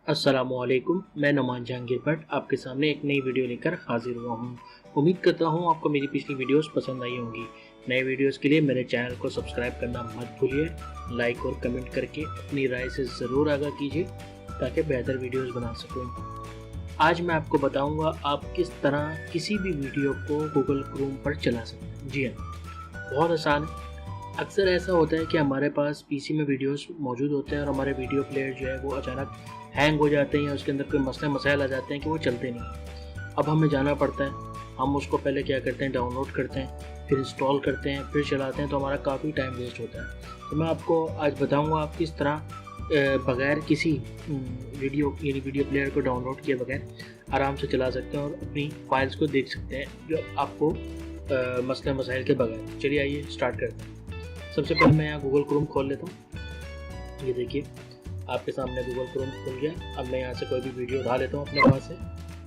अस्सलामुअलैकुम, मैं नुमान जहांगीर भट्ट आपके सामने एक नई वीडियो लेकर हाजिर हुआ हूँ। उम्मीद करता हूँ आपको मेरी पिछली वीडियोस पसंद आई होंगी। नए वीडियोस के लिए मेरे चैनल को सब्सक्राइब करना मत भूलिए। लाइक और कमेंट करके अपनी राय से ज़रूर आगाह कीजिए ताकि बेहतर वीडियोस बना सकूँ। आज मैं आपको बताऊँगा आप किस तरह किसी भी वीडियो को गूगल क्रोम पर चला सकते हैं। जी हाँ, बहुत आसान है। अक्सर ऐसा होता है कि हमारे पास पीसी में वीडियोस मौजूद होते हैं और हमारे वीडियो प्लेयर जो है वो अचानक हैंग हो जाते हैं या उसके अंदर कोई मसाइल आ जाते हैं कि वो चलते नहीं। अब हमें जाना पड़ता है, हम उसको पहले क्या करते हैं, डाउनलोड करते हैं, फिर इंस्टॉल करते हैं, फिर चलाते हैं, तो हमारा काफ़ी टाइम वेस्ट होता है। तो मैं आपको आज बताऊँगा आप किस तरह बगैर किसी वीडियो प्लेयर को डाउनलोड किए बगैर आराम से चला सकते हैं और अपनी फाइल्स को देख सकते हैं जो आपको मसाइल के बगैर। चलिए आइए स्टार्ट करते हैं। सबसे पहले मैं यहाँ गूगल क्रोम खोल लेता हूँ। ये देखिए आपके सामने गूगल क्रोम खुल गया। अब मैं यहाँ से कोई भी वीडियो उठा लेता हूँ अपने पास से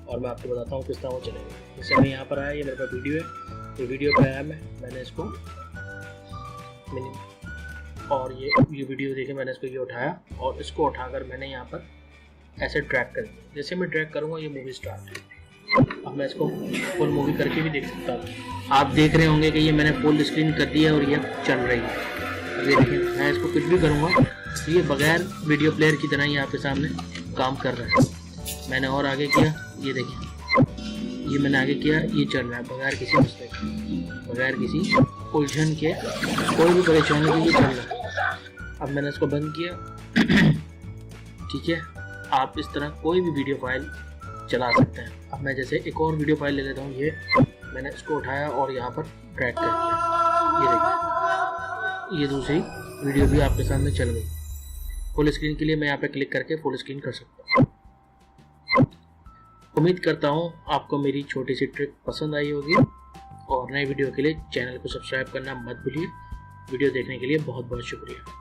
और मैं आपको बताता हूँ किस तरह वो चलेगा। जैसे मैं यहाँ पर आया, ये मेरे पास वीडियो है, ये वीडियो पे आया मैंने इसको और ये वीडियो देखे, मैंने इसको ये उठाया और इसको उठाकर मैंने यहाँ पर ऐसे ड्रैग कर दिया। जैसे मैं ड्रैग करूँगा ये मूवी स्टार्ट। अब मैं इसको फुल मूवी करके भी देख सकता हूँ। आप देख रहे होंगे कि ये मैंने फुल स्क्रीन कर दिया और ये चल रही है। ये देखिए मैं इसको कुछ भी करूँगा तो ये बगैर वीडियो प्लेयर की तरह ही आपके सामने काम कर रहा है। मैंने और आगे किया, ये देखिए ये मैंने आगे किया, ये चल रहा है बगैर किसी मिस्टेक, बगैर किसी उलझन के, कोई भी परेशानी के, ये चल रहा है। अब मैंने इसको बंद किया। ठीक है, आप इस तरह कोई भी वीडियो फाइल चला सकते हैं। अब मैं जैसे एक और वीडियो फाइल ले लेता हूँ। ये मैंने इसको उठाया और यहाँ पर ड्रैग कर दिया। ये देखिए ये दूसरी वीडियो भी आपके सामने चल गई। फुल स्क्रीन के लिए मैं यहाँ पे क्लिक करके फुल स्क्रीन कर सकता हूँ। उम्मीद करता हूँ आपको मेरी छोटी सी ट्रिक पसंद आई होगी और नए वीडियो के लिए चैनल को सब्सक्राइब करना मत भूलिए। वीडियो देखने के लिए बहुत बहुत शुक्रिया।